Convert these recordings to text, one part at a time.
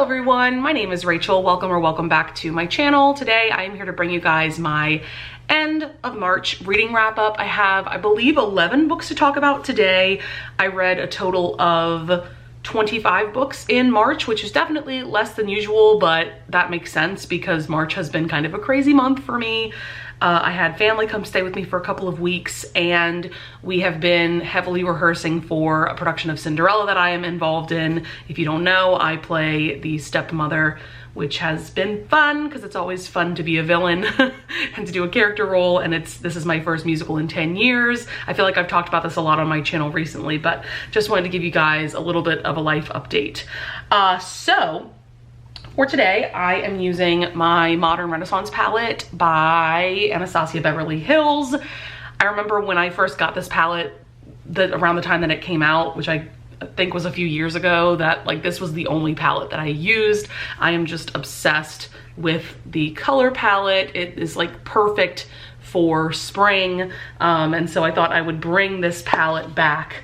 Hello everyone, my name is Rachel. Welcome back to my channel. Today I am here to bring you guys my end of March reading wrap up. I have, I believe, 11 books to talk about today. I read a total of 25 books in March, which is definitely less than usual, but that makes sense because March has been kind of a crazy month for me. I had family come stay with me for a couple of weeks, and we have been heavily rehearsing for a production of Cinderella that I am involved in. If you don't know, I play the stepmother, which has been fun because it's always fun to be a villain and to do a character role, and this is my first musical in 10 years. I feel like I've talked about this a lot on my channel recently, but just wanted to give you guys a little bit of a life update. So for today, I am using my Modern Renaissance palette by Anastasia Beverly Hills. I remember when I first got this palette, around the time that it came out, which I think was a few years ago, that like this was the only palette that I used. I am just obsessed with the color palette. It is like perfect for spring, and so I thought I would bring this palette back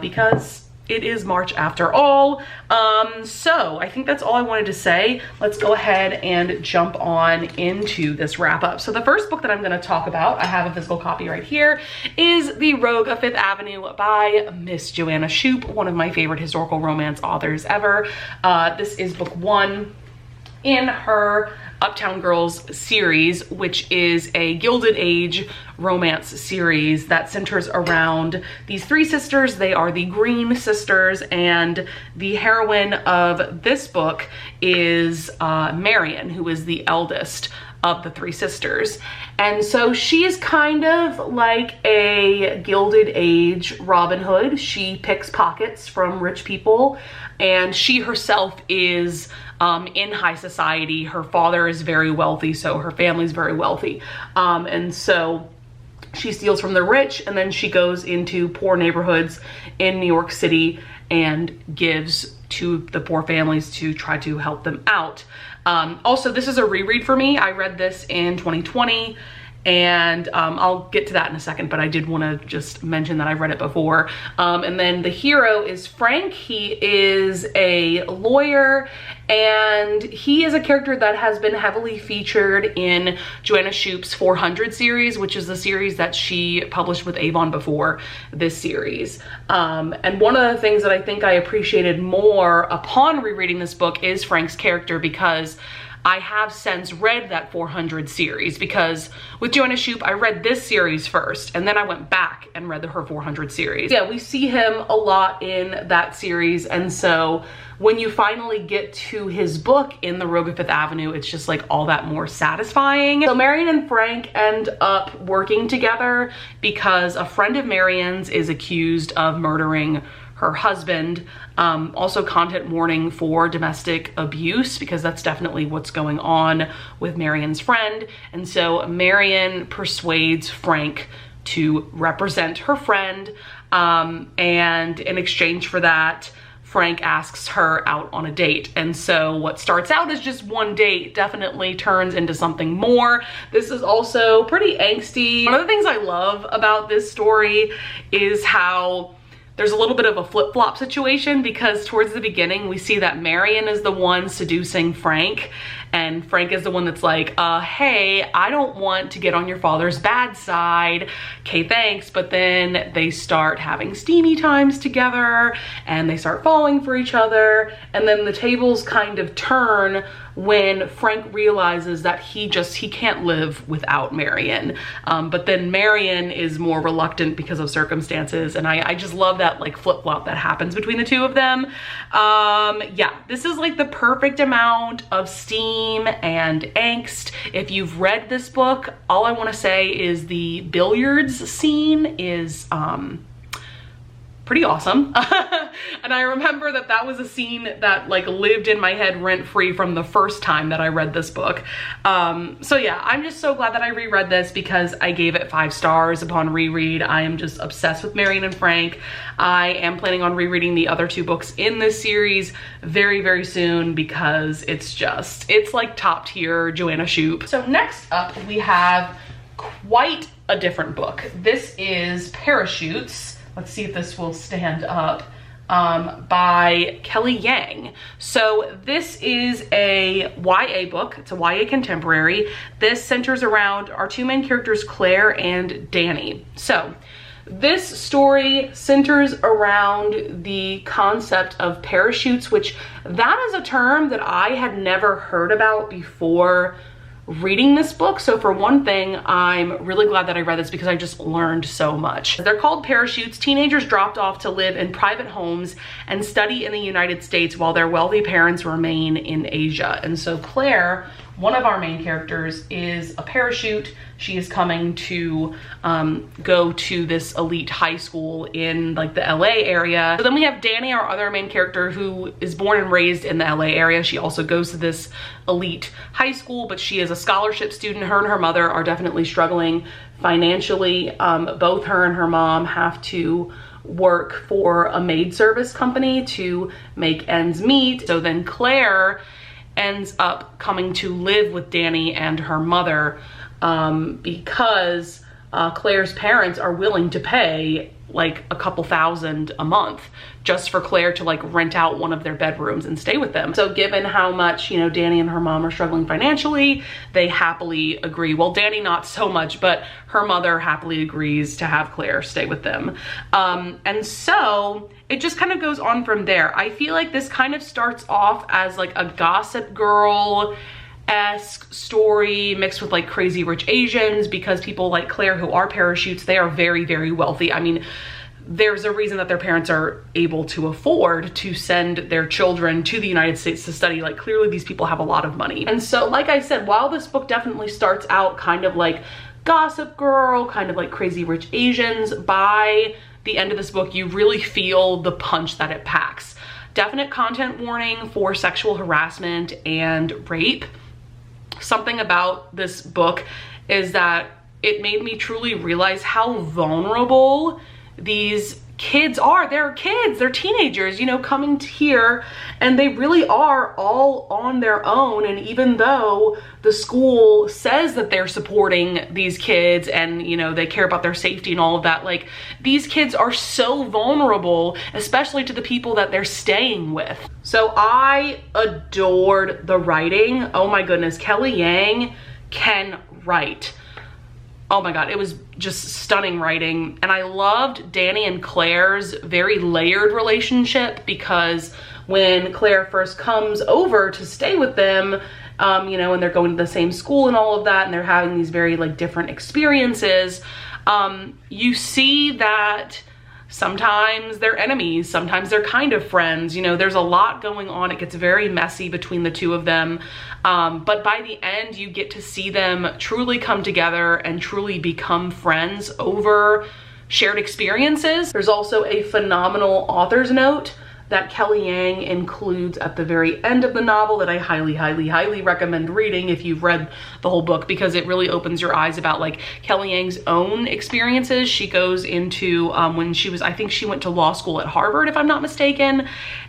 because it is March after all. So I think that's all I wanted to say. Let's go ahead and jump on into this wrap up. So the first book that I'm gonna talk about, I have a physical copy right here, is The Rogue of Fifth Avenue by Miss Joanna Shupe, one of my favorite historical romance authors ever. This is book 1 in her Uptown Girls series, which is a Gilded Age romance series that centers around these 3 sisters. They are the Green sisters, and the heroine of this book is Marion, who is the eldest of the 3 sisters. And so she is kind of like a Gilded Age Robin Hood. She picks pockets from rich people, and she herself is in high society. Her father is very wealthy, so her family's very wealthy. And so she steals from the rich, and then she goes into poor neighborhoods in New York City and gives to the poor families to try to help them out. Also, this is a reread for me. I read this in 2020. And I'll get to that in a second, but I did want to just mention that I've read it before. And then the hero is Frank. He is a lawyer, and he is a character that has been heavily featured in Joanna Shupe's 400 series, which is the series that she published with Avon before this series. And one of the things that I think I appreciated more upon rereading this book is Frank's character, because I have since read that 400 series, because with Joanna Shupe, I read this series first, and then I went back and read her 400 series. Yeah, we see him a lot in that series, and so when you finally get to his book in The Rogue of Fifth Avenue, it's just like all that more satisfying. So Marion and Frank end up working together because a friend of Marion's is accused of murdering her husband. Also content warning for domestic abuse, because that's definitely what's going on with Marion's friend. And so Marion persuades Frank to represent her friend, and in exchange for that, Frank asks her out on a date. And so what starts out as just one date definitely turns into something more. This is also pretty angsty. One of the things I love about this story is how there's a little bit of a flip-flop situation, because towards the beginning we see that Marion is the one seducing Frank, and Frank is the one that's like, hey, I don't want to get on your father's bad side. Okay, thanks. But then they start having steamy times together, and they start falling for each other, and then the tables kind of turn when Frank realizes that he can't live without Marion. But then Marion is more reluctant because of circumstances, and I just love that like flip-flop that happens between the two of them. Yeah, this is like the perfect amount of steam and angst. If you've read this book, all I want to say is the billiards scene is pretty awesome. And I remember that that was a scene that like lived in my head rent-free from the first time that I read this book. So yeah, I'm just so glad that I reread this, because I gave it 5 stars upon reread. I am just obsessed with Marion and Frank. I am planning on rereading the other 2 books in this series very, very soon, because it's like top tier Joanna Shupe. So next up we have quite a different book. This is Parachutes. Let's see if this will stand up. by Kelly Yang. So this is a YA book. It's a YA contemporary. This centers around our two main characters, Claire and Danny. So this story centers around the concept of parachutes, which that is a term that I had never heard about before reading this book. So for one thing, I'm really glad that I read this because I just learned so much. They're called parachutes. Teenagers dropped off to live in private homes and study in the United States while their wealthy parents remain in Asia. And so Claire, one of our main characters, is a parachute. She is coming to go to this elite high school in like the LA area. So then we have Danny, our other main character, who is born and raised in the LA area. She also goes to this elite high school, but she is a scholarship student. Her and her mother are definitely struggling financially. Both her and her mom have to work for a maid service company to make ends meet. So then Claire ends up coming to live with Danny and her mother because Claire's parents are willing to pay like a couple $1,000 a month just for Claire to like rent out one of their bedrooms and stay with them. So given how much, you know, Danny and her mom are struggling financially, they happily agree. Well, Danny not so much, but her mother happily agrees to have Claire stay with them. And so it just kind of goes on from there. I feel like this kind of starts off as like a Gossip Girl-esque story mixed with like Crazy Rich Asians, because people like Claire who are parachutes, they are very, very wealthy. I mean, there's a reason that their parents are able to afford to send their children to the United States to study. Like clearly these people have a lot of money. And so like I said, while this book definitely starts out kind of like Gossip Girl, kind of like Crazy Rich Asians, by the end of this book you really feel the punch that it packs. Definite content warning for sexual harassment and rape. Something about this book is that it made me truly realize how vulnerable these kids are. They're kids, they're teenagers, you know, coming to here, and they really are all on their own. And even though the school says that they're supporting these kids and, you know, they care about their safety and all of that, like these kids are so vulnerable, especially to the people that they're staying with. So I adored the writing. Oh my goodness, Kelly Yang can write. Oh my God, it was just stunning writing. And I loved Danny and Claire's very layered relationship, because when Claire first comes over to stay with them, you know, and they're going to the same school and all of that, and they're having these very like different experiences, you see that sometimes they're enemies, sometimes they're kind of friends. You know, there's a lot going on. It gets very messy between the two of them. But by the end, you get to see them truly come together and truly become friends over shared experiences. There's also a phenomenal author's note that Kelly Yang includes at the very end of the novel that I highly, highly, highly recommend reading if you've read the whole book, because it really opens your eyes about like Kelly Yang's own experiences. She goes into when she was, I think she went to law school at Harvard, if I'm not mistaken,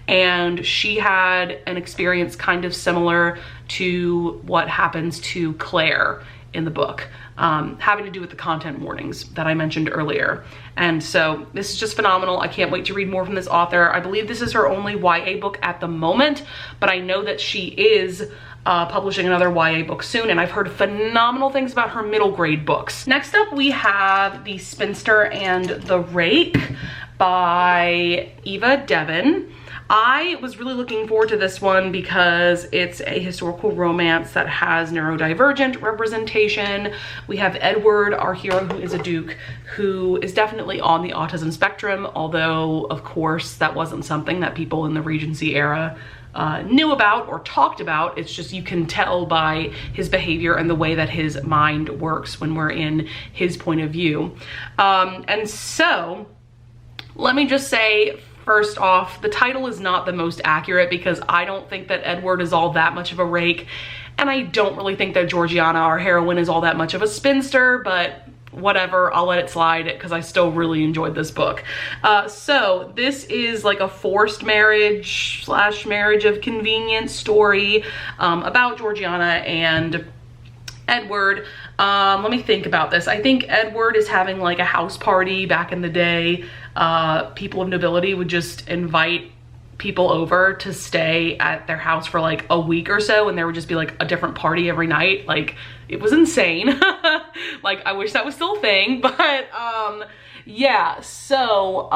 and she had an experience kind of similar to what happens to Claire in the book, having to do with the content warnings that I mentioned earlier. And so this is just phenomenal. I can't wait to read more from this author. I believe this is her only YA book at the moment, but I know that she is publishing another YA book soon, and I've heard phenomenal things about her middle grade books. Next up we have The Spinster and the Rake by Eva Devon. I was really looking forward to this one because it's a historical romance that has neurodivergent representation. We have Edward, our hero, who is a duke, who is definitely on the autism spectrum, although of course that wasn't something that people in the Regency era knew about or talked about. It's just you can tell by his behavior and the way that his mind works when we're in his point of view. And so let me just say, first off, the title is not the most accurate, because I don't think that Edward is all that much of a rake, and I don't really think that Georgiana, our heroine, is all that much of a spinster, but whatever, I'll let it slide because I still really enjoyed this book. So this is like a forced marriage / marriage of convenience story about Georgiana and Edward. Let me think about this. I think Edward is having like a house party. Back in the day, people of nobility would just invite people over to stay at their house for like a week or so, and there would just be like a different party every night. Like, it was insane. Like, I wish that was still a thing, but yeah. So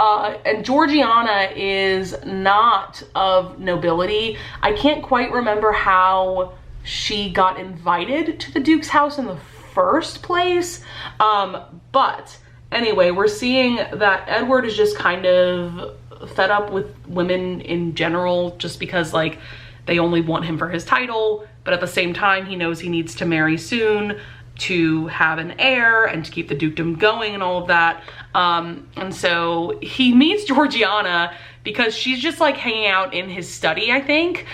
and Georgiana is not of nobility. I can't quite remember how she got invited to the Duke's house in the first place, but anyway, we're seeing that Edward is just kind of fed up with women in general, just because like they only want him for his title, but at the same time he knows he needs to marry soon to have an heir and to keep the dukedom going and all of that. And so he meets Georgiana because she's just like hanging out in his study, I think,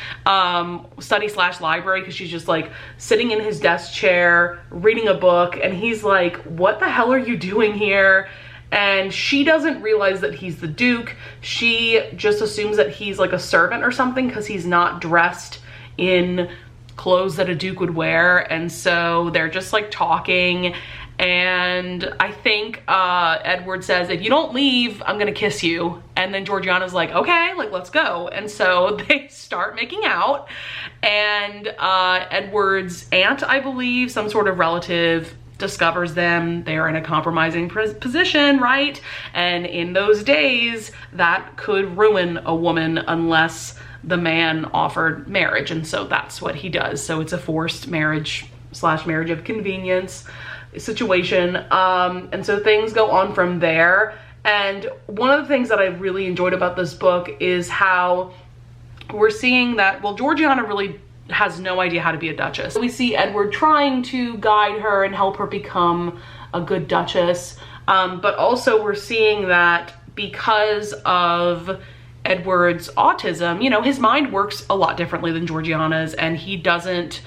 study / library, because she's just like sitting in his desk chair reading a book, and he's like, what the hell are you doing here? And she doesn't realize that he's the Duke. She just assumes that he's like a servant or something, because he's not dressed in clothes that a Duke would wear. And so they're just like talking, and I think Edward says, if you don't leave, I'm gonna kiss you. And then Georgiana's like, okay, like, let's go. And so they start making out, and Edward's aunt, I believe, some sort of relative, discovers them. They are in a compromising position, right? And in those days, that could ruin a woman unless the man offered marriage. And so that's what he does. So it's a forced marriage / marriage of convenience situation. And so things go on from there. And one of the things that I really enjoyed about this book is how we're seeing that, well, Georgiana really has no idea how to be a duchess. We see Edward trying to guide her and help her become a good duchess. But also we're seeing that because of Edward's autism, you know, his mind works a lot differently than Georgiana's, and he doesn't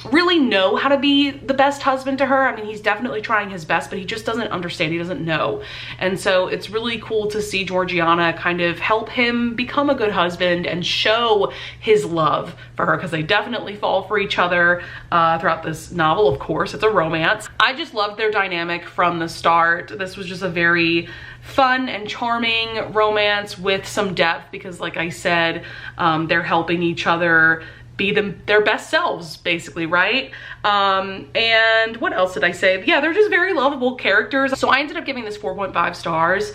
really know how to be the best husband to her. I mean, he's definitely trying his best, but he just doesn't understand. He doesn't know. And so it's really cool to see Georgiana kind of help him become a good husband and show his love for her, because they definitely fall for each other throughout this novel. Of course, it's a romance. I just loved their dynamic from the start. This was just a very fun and charming romance with some depth, because like I said, they're helping each other be their best selves, basically, right? And what else did I say? Yeah, they're just very lovable characters. So I ended up giving this 4.5 stars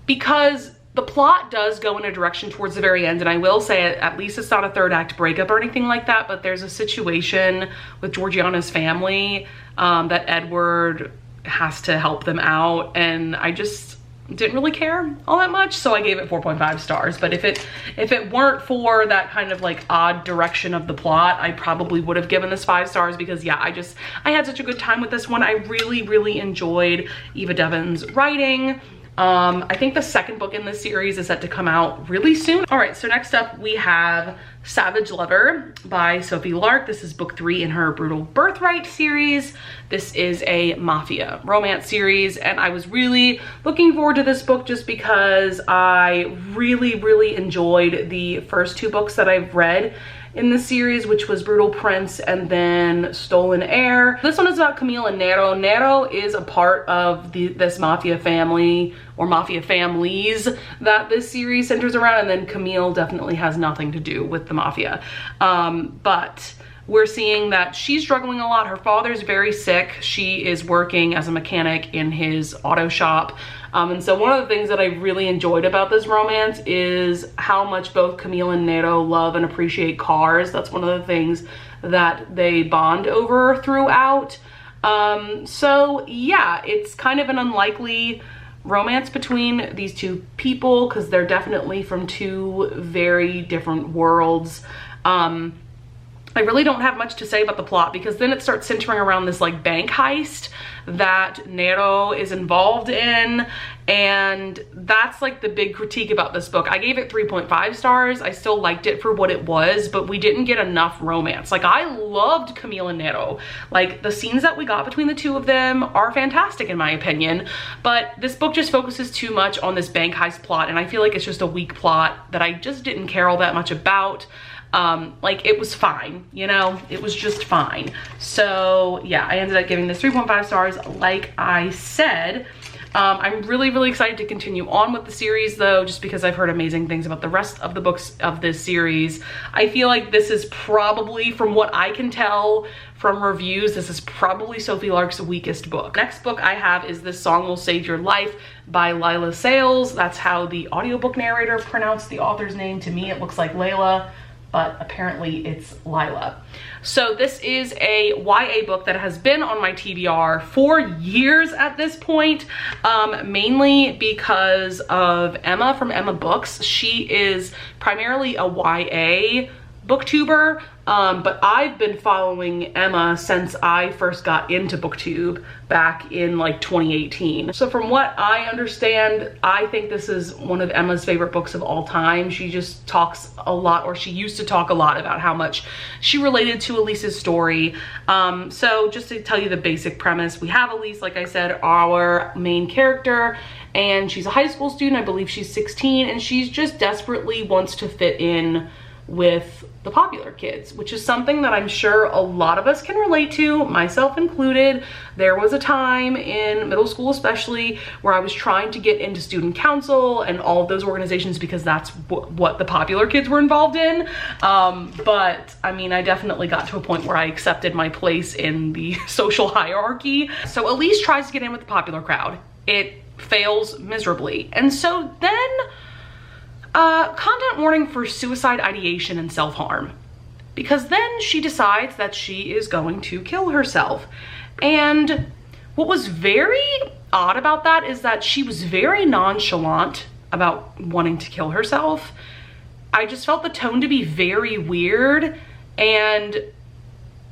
because the plot does go in a direction towards the very end. And I will say, at least it's not a third act breakup or anything like that, but there's a situation with Georgiana's family that Edward has to help them out. And I just didn't really care all that much, so I gave it 4.5 stars. But if it weren't for that kind of like odd direction of the plot, I probably would have given this 5 stars, because yeah, I had such a good time with this one. I really enjoyed Eva Devin's writing. I think the second book in this series is set to come out really soon. All right, so next up we have Savage Lover by Sophie Lark. This is book 3 in her Brutal Birthright series. This is a mafia romance series, and I was really looking forward to this book just because I really enjoyed the first 2 books that I've read in the series, which was Brutal Prince and then Stolen Heir. This one is about Camille and Nero. Nero is a part of this mafia family, or mafia families, that this series centers around, and then Camille definitely has nothing to do with the mafia. But we're seeing that she's struggling a lot. Her father's very sick. She is working as a mechanic in his auto shop. And so one of the things that I really enjoyed about this romance is how much both Camille and Nero love and appreciate cars. That's one of the things that they bond over throughout. So yeah, it's kind of an unlikely romance between these 2 people, because they're definitely from 2 very different worlds. I really don't have much to say about the plot, because then it starts centering around this like bank heist that Nero is involved in, and that's like the big critique about this book. I gave it 3.5 stars. I still liked it for what it was, but we didn't get enough romance. Like, I loved Camille and Nero. Like, the scenes that we got between the 2 of them are fantastic in my opinion, but this book just focuses too much on this bank heist plot, and I feel like it's just a weak plot that I just didn't care all that much about. Like, it was fine, you know, it was just fine. So yeah, I ended up giving this 3.5 stars, like I said. I'm really, really excited to continue on with the series though, just because I've heard amazing things about the rest of the books of this series. I feel like this is probably, from what I can tell from reviews, this is probably Sophie Lark's weakest book. Next book I have is This Song Will Save Your Life by Lila Sales. That's how the audiobook narrator pronounced the author's name. To me, it looks like Layla, but apparently it's Lila. So this is a YA book that has been on my TBR for years at this point, mainly because of Emma from Emma Books. She is primarily a YA booktuber, but I've been following Emma since I first got into booktube back in like 2018. So from what I understand, I think this is one of Emma's favorite books of all time. She just talks a lot, or she used to talk a lot, about how much she related to Elise's story. So just to tell you the basic premise, we have Elise, like I said, our main character, and she's a high school student. I believe she's 16, and she's just desperately wants to fit in with the popular kids, which is something that I'm sure a lot of us can relate to, myself included. There was a time in middle school especially where I was trying to get into student council and all of those organizations because that's what the popular kids were involved in. But I mean, I definitely got to a point where I accepted my place in the social hierarchy. So Elise tries to get in with the popular crowd. It fails miserably. And so then content warning for suicide ideation and self-harm, because then she decides that she is going to kill herself. And what was very odd about that is that she was very nonchalant about wanting to kill herself. I just felt the tone to be very weird, and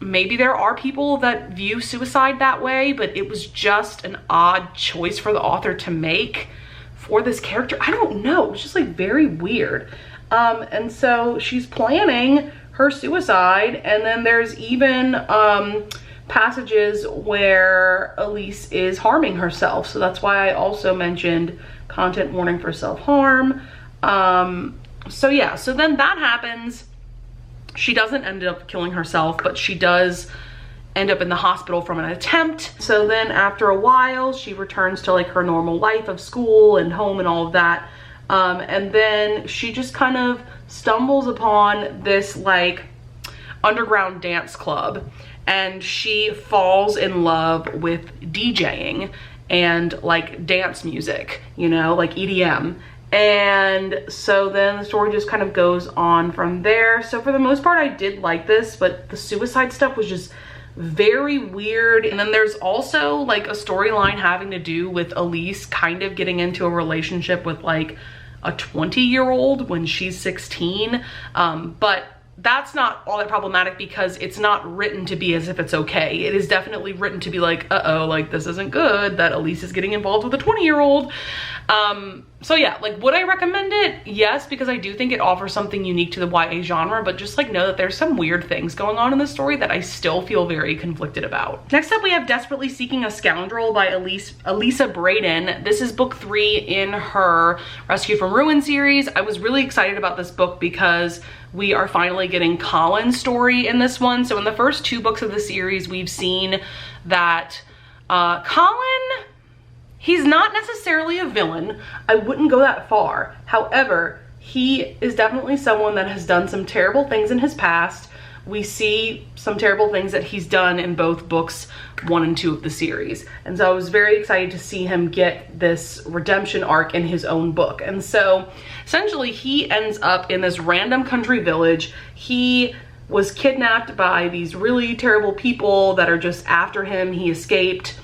maybe there are people that view suicide that way, but it was just an odd choice for the author to make for this character. I don't know, it was just like very weird. And so she's planning her suicide, and then there's even passages where Elise is harming herself. So that's why I also mentioned content warning for self-harm. So yeah, so then that happens. She doesn't end up killing herself, but she does end up in the hospital from an attempt. So then after a while, she returns to like her normal life of school and home and all of that. And then she just kind of stumbles upon this like underground dance club, and she falls in love with DJing and like dance music, you know, like EDM. And so then the story just kind of goes on from there. So for the most part, I did like this, but the suicide stuff was just very weird. And then there's also like a storyline having to do with Elise kind of getting into a relationship with like a 20-year-old when she's 16. But that's not all that problematic because it's not written to be as if it's okay. It is definitely written to be like, uh-oh, like this isn't good that Elise is getting involved with a 20-year-old. So yeah, like would I recommend it? Yes, because I do think it offers something unique to the YA genre, but just like know that there's some weird things going on in the story that I still feel very conflicted about. Next up, we have Desperately Seeking a Scoundrel by Elisa Braden. This is book 3 in her Rescue from Ruin series. I was really excited about this book because we are finally getting Colin's story in this one. So in the first 2 books of the series, we've seen that Colin, he's not necessarily a villain. I wouldn't go that far. However, he is definitely someone that has done some terrible things in his past. We see some terrible things that he's done in both books 1 and 2 of the series. And so I was very excited to see him get this redemption arc in his own book. And so essentially he ends up in this random country village. He was kidnapped by these really terrible people that are just after him. He escaped.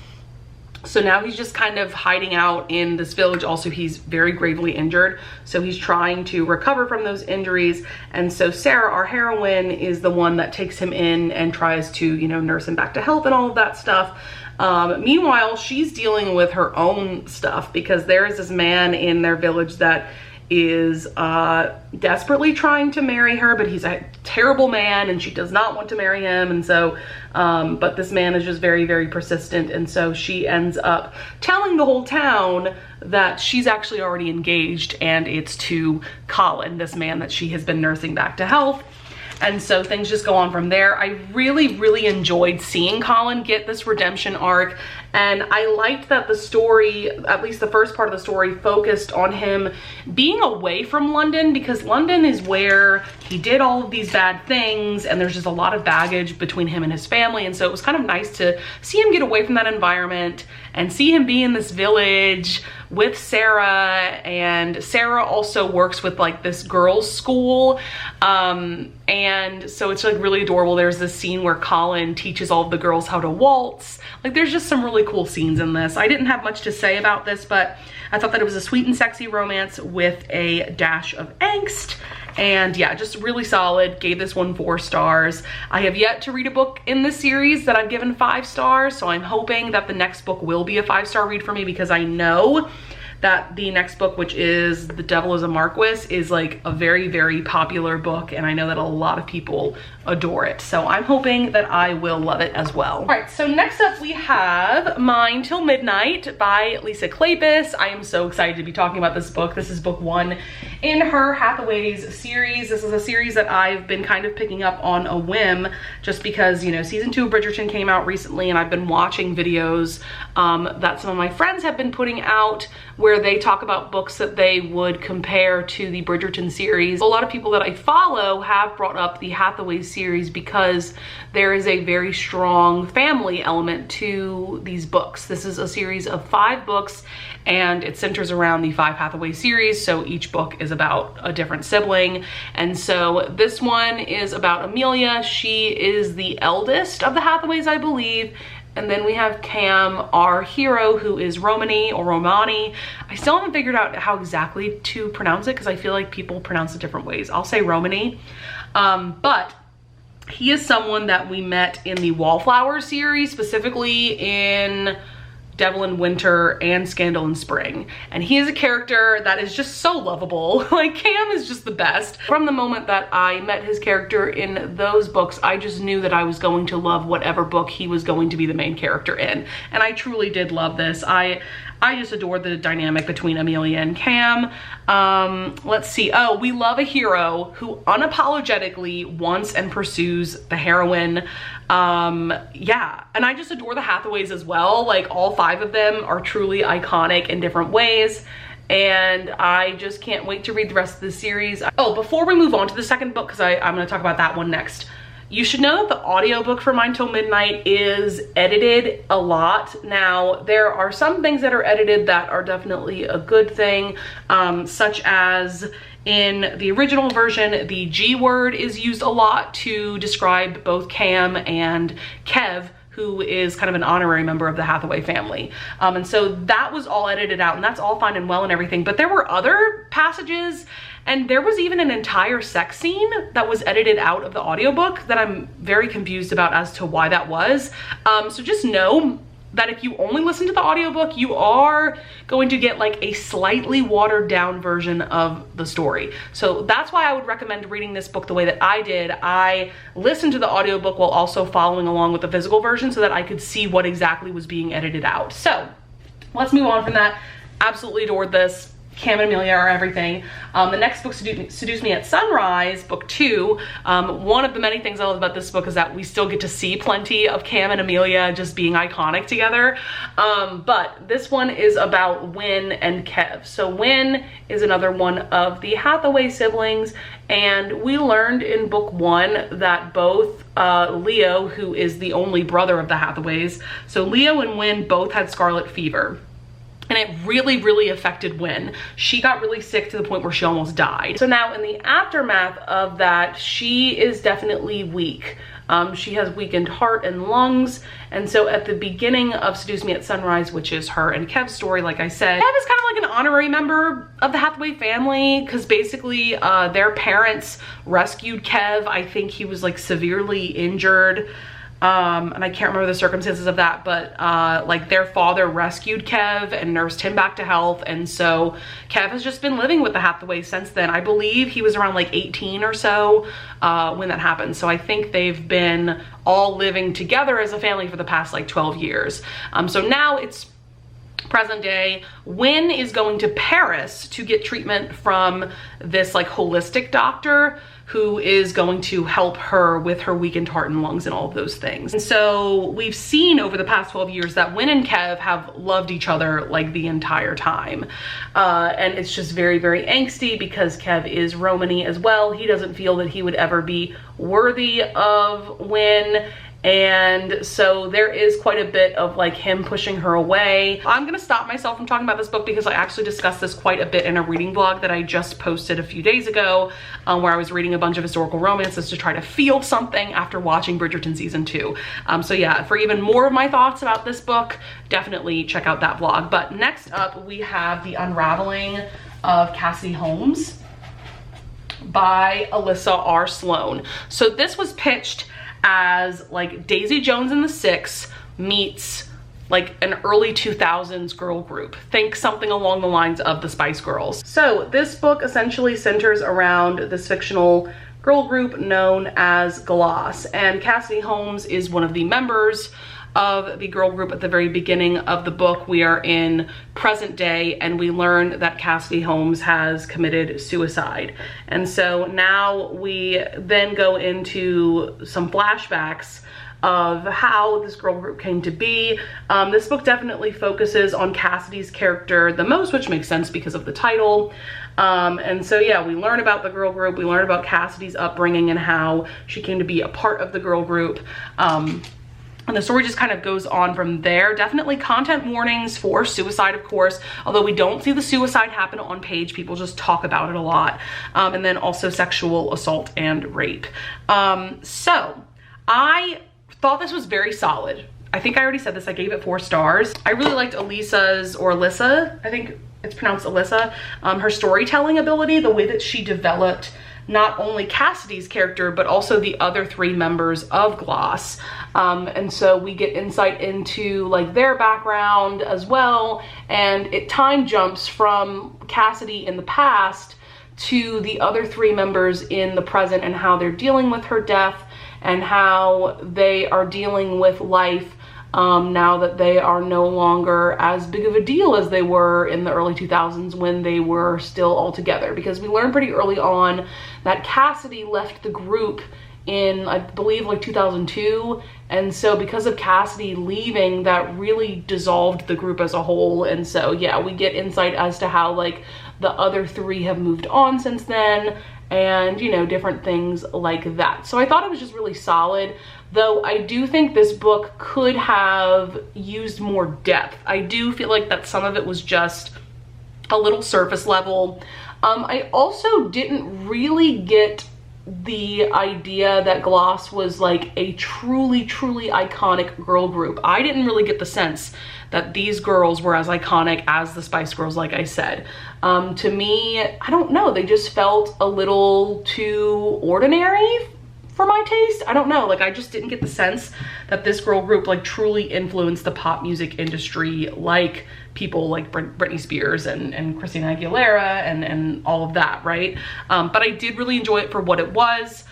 So now he's just kind of hiding out in this village. Also, he's very gravely injured. So he's trying to recover from those injuries. And so Sarah, our heroine, is the one that takes him in and tries to, you know, nurse him back to health and all of that stuff. Meanwhile, she's dealing with her own stuff because there is this man in their village that is desperately trying to marry her, but he's a terrible man and she does not want to marry him. And so but this man is just very, very persistent, and so she ends up telling the whole town that she's actually already engaged, and it's to Colin, this man that she has been nursing back to health. And so things just go on from there. I really enjoyed seeing Colin get this redemption arc, and I liked that the story, at least the first part of the story, focused on him being away from London, because London is where he did all of these bad things, and there's just a lot of baggage between him and his family. And so it was kind of nice to see him get away from that environment and see him be in this village with Sarah. And Sarah also works with like this girls' school, and so it's like really adorable. There's this scene where Colin teaches all of the girls how to waltz. Like, there's just some really cool scenes in this. I didn't have much to say about this, but I thought that it was a sweet and sexy romance with a dash of angst. And yeah, just really solid. Gave this one 4 stars. I have yet to read a book in this series that I've given 5 stars, so I'm hoping that the next book will be a 5-star read for me, because I know that the next book, which is The Devil is a Marquis, is like a very popular book, and I know that a lot of people adore it. So I'm hoping that I will love it as well. All right, so next up we have Mine Till Midnight by Lisa Kleypas. I am so excited to be talking about this book. This is book 1 in her Hathaway's series. This is a series that I've been kind of picking up on a whim, just because, you know, season 2 of Bridgerton came out recently, and I've been watching videos that some of my friends have been putting out where they talk about books that they would compare to the Bridgerton series. A lot of people that I follow have brought up the Hathaway series because there is a very strong family element to these books. This is a series of 5 books, and it centers around the 5 Hathaway series, so each book is about a different sibling. And so this one is about Amelia. She is the eldest of the Hathaways, I believe. And then we have Cam, our hero, who is Romani or Romani. I still haven't figured out how exactly to pronounce it, because I feel like people pronounce it different ways. I'll say Romani. But he is someone that we met in the Wallflower series, specifically in Devil in Winter and Scandal in Spring. And he is a character that is just so lovable. Like, Cam is just the best. From the moment that I met his character in those books, I just knew that I was going to love whatever book he was going to be the main character in. And I truly did love this. I just adore the dynamic between Amelia and Cam. Let's see. Oh, we love a hero who unapologetically wants and pursues the heroine. Yeah, and I just adore the Hathaways as well. Like, all 5 of them are truly iconic in different ways, and I just can't wait to read the rest of the series. Oh, before we move on to the second book, because I'm going to talk about that one next, you should know that the audiobook for Mine Till Midnight is edited a lot. Now, there are some things that are edited that are definitely a good thing, such as in the original version, the G word is used a lot to describe both Cam and Kev, who is kind of an honorary member of the Hathaway family. And so that was all edited out, and that's all fine and well and everything. But there were other passages, and there was even an entire sex scene that was edited out of the audiobook that I'm very confused about as to why that was. So just know that if you only listen to the audiobook, you are going to get like a slightly watered down version of the story. So that's why I would recommend reading this book the way that I did. I listened to the audiobook while also following along with the physical version so that I could see what exactly was being edited out. So let's move on from that. Absolutely adored this. Cam and Amelia are everything. The next book, Seduce Me At Sunrise, book 2. One of the many things I love about this book is that we still get to see plenty of Cam and Amelia just being iconic together. But this one is about Win and Kev. So Win is another one of the Hathaway siblings, and we learned in book 1 that both Leo, who is the only brother of the Hathaways, so Leo and Win both had scarlet fever. And it really affected Win. She got really sick to the point where she almost died. So now in the aftermath of that, she is definitely weak. She has weakened heart and lungs. And so at the beginning of Seduce Me At Sunrise, which is her and Kev's story, like I said, Kev is kind of like an honorary member of the Hathaway family, because basically their parents rescued Kev. I think he was like severely injured. And I can't remember the circumstances of that, but like their father rescued Kev and nursed him back to health. And so Kev has just been living with the Hathaways since then. I believe he was around like 18 or so when that happened. So I think they've been all living together as a family for the past like 12 years. So now it's present day, Wynn is going to Paris to get treatment from this like holistic doctor who is going to help her with her weakened heart and lungs and all of those things. And so we've seen over the past 12 years that Wynn and Kev have loved each other like the entire time. And it's just very, very angsty because Kev is Romany as well. He doesn't feel that he would ever be worthy of Wynn. And so there is quite a bit of like him pushing her away. I'm gonna stop myself from talking about this book because I actually discussed this quite a bit in a reading vlog that I just posted a few days ago, where I was reading a bunch of historical romances to try to feel something after watching Bridgerton season 2. So yeah, for even more of my thoughts about this book, definitely check out that vlog. But next up we have The Unraveling of Cassidy Holmes by Alyssa R. Sloan. So this was pitched as like Daisy Jones and the Six meets like an early 2000s girl group. Think something along the lines of the Spice Girls. So this book essentially centers around this fictional girl group known as Gloss, and Cassidy Holmes is one of the members of the girl group. At the very beginning of the book, we are in present day and we learn that Cassidy Holmes has committed suicide. And so now we then go into some flashbacks of how this girl group came to be. This book definitely focuses on Cassidy's character the most, which makes sense because of the title. And so yeah, we learn about the girl group, we learn about Cassidy's upbringing and how she came to be a part of the girl group. And the story just kind of goes on from there. Definitely content warnings for suicide, of course, although we don't see the suicide happen on page. People just talk about it a lot. And then also sexual assault and rape. So I thought this was very solid. I think I already said this, I gave it 4 stars. I really liked Alyssa, I think it's pronounced Alyssa, her storytelling ability, the way that she developed not only Cassidy's character, but also the other 3 members of Gloss. And so we get insight into like their background as well. And it time jumps from Cassidy in the past to the other 3 members in the present and how they're dealing with her death and how they are dealing with life now that they are no longer as big of a deal as they were in the early 2000s when they were still all together. Because we learned pretty early on that Cassidy left the group in, I believe, like 2002. And so because of Cassidy leaving, that really dissolved the group as a whole. And so yeah, we get insight as to how like the other 3 have moved on since then, and you know, different things like that. So I thought it was just really solid, though I do think this book could have used more depth. I do feel like that some of it was just a little surface level. I also didn't really get the idea that Gloss was like a truly iconic girl group. I didn't really get the sense that these girls were as iconic as the Spice Girls, like I said. To me, I don't know, they just felt a little too ordinary for my taste. I don't know, like I just didn't get the sense that this girl group like truly influenced the pop music industry like people like Britney Spears and Christina Aguilera and all of that, right? But I did really enjoy it for what it was.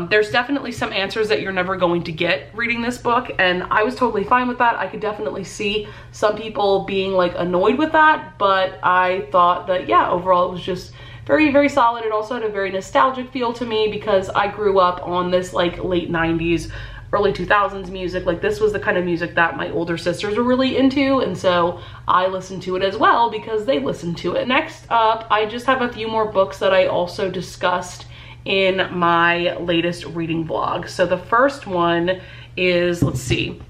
There's definitely some answers that you're never going to get reading this book, and I was totally fine with that. I could definitely see some people being like annoyed with that, but I thought that yeah, overall it was just very solid. It also had a very nostalgic feel to me because I grew up on this like late 90s, early 2000s music. Like this was the kind of music that my older sisters were really into, and so I listened to it as well because they listened to it. Next up, I just have a few more books that I also discussed in my latest reading vlog. So the first one is, let's see,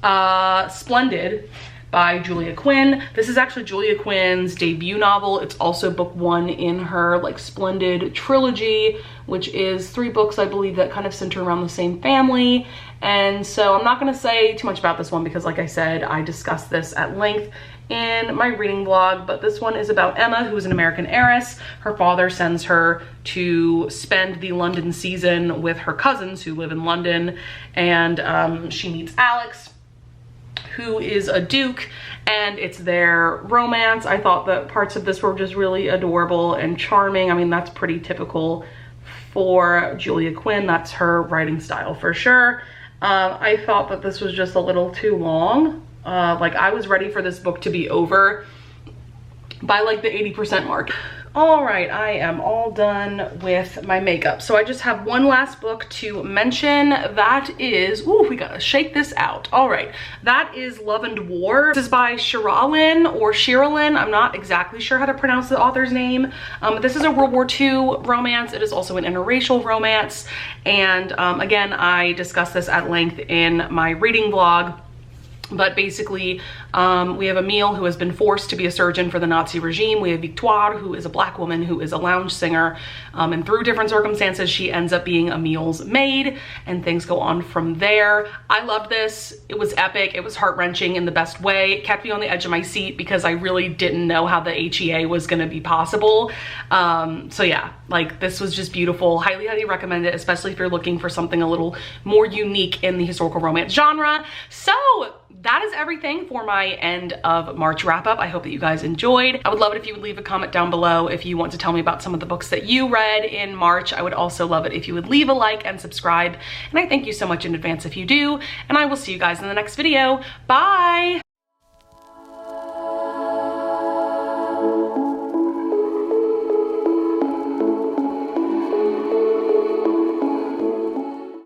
Splendid by Julia Quinn. This is actually Julia Quinn's debut novel. It's also book 1 in her like Splendid trilogy, which is 3 books, I believe, that kind of center around the same family. And so I'm not gonna say too much about this one because like I said, I discussed this at length in my reading vlog, but this one is about Emma, who is an American heiress. Her father sends her to spend the London season with her cousins who live in London, and she meets Alex, who is a duke, and it's their romance. I thought that parts of this were just really adorable and charming. I mean, that's pretty typical for Julia Quinn. That's her writing style for sure. I thought that this was just a little too long Like I was ready for this book to be over by like the 80% mark. All right, I am all done with my makeup. So I just have one last book to mention. That is, ooh, we gotta shake this out. All right, that is Love and War. This is by Sherilyn. I'm not exactly sure how to pronounce the author's name. This is a World War II romance. It is also an interracial romance. And again, I discussed this at length in my reading vlog. But basically, we have Emile, who has been forced to be a surgeon for the Nazi regime. We have Victoire, who is a black woman who is a lounge singer. And through different circumstances, she ends up being Emile's maid, and things go on from there. I loved this. It was epic. It was heart-wrenching in the best way. It kept me on the edge of my seat because I really didn't know how the HEA was going to be possible. So yeah, like this was just beautiful. Highly, highly recommend it, especially if you're looking for something a little more unique in the historical romance genre. So that is everything for my end of March wrap up. I hope that you guys enjoyed. I would love it if you would leave a comment down below if you want to tell me about some of the books that you read in March. I would also love it if you would leave a like and subscribe. And I thank you so much in advance if you do. And I will see you guys in the next video. Bye.